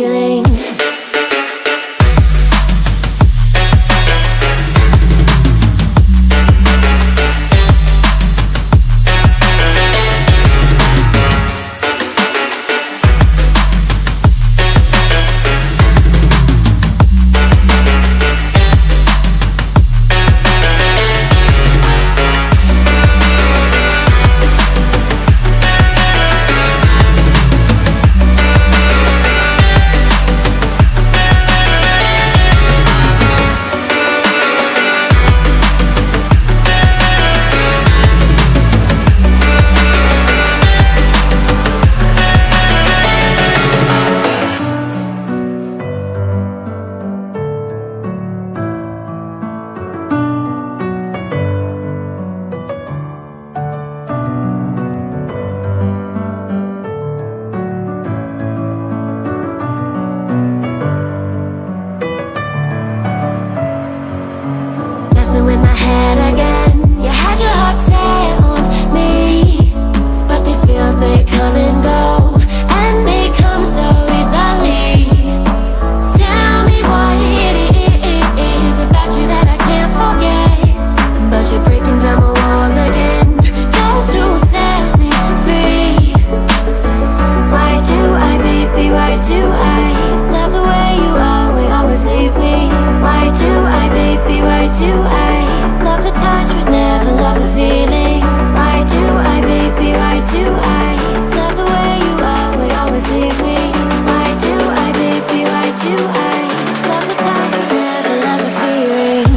feeling. In my head again, you had your heart set on me, but these feels, they come and go, and they come so easily. Tell me what it is about you that I can't forget, but you're breaking down my walls again, just to set me free. Why do I, baby, why do I love the way you always leave me? Why do I, baby, why do I love the touch but never love the feeling? Why do I, baby, why do I love the way you always leave me? Why do I, baby, why do I love the touch but never love the feeling?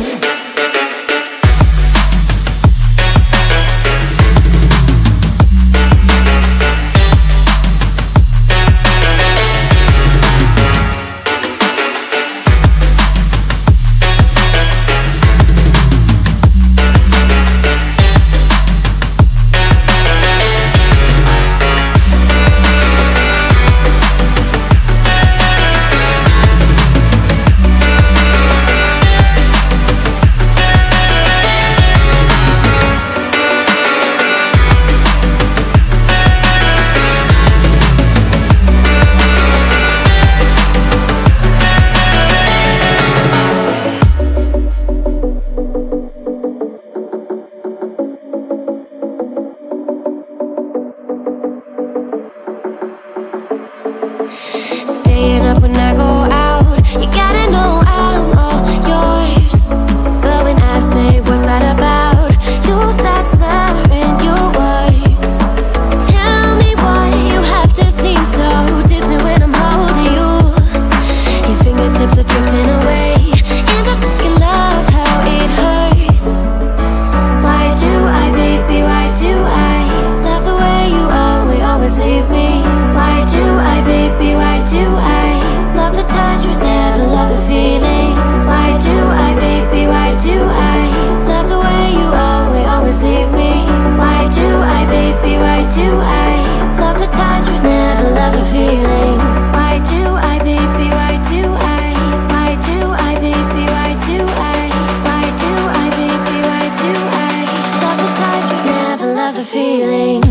Staying up when I go out, you gotta know I'm all yours. But when I say what's that about, you start slurring your words. Tell me why you have to seem so distant when I'm holding you. Your fingertips are drifting away, and I fucking love how it hurts. Why do I, baby, why do I love the way you always leave me? Why do I, baby, why do I love the touch but never love the feeling? Why do I, baby, why do I love the way you always leave me? Why do I, baby, why do I love the touch but never love the feeling? Why do I, baby, why do I? Why do I, baby, why do I? Why do I, baby, why do I love the touch but never love the feeling?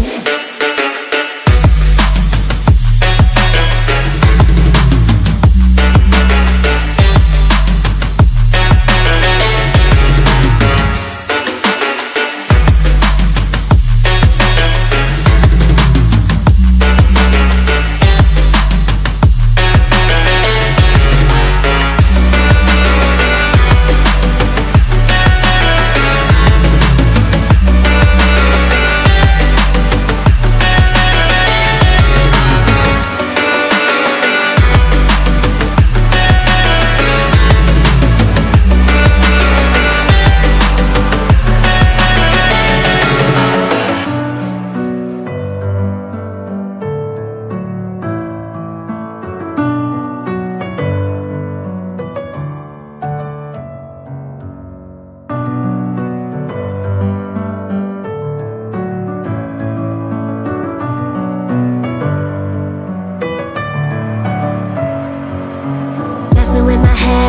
With my head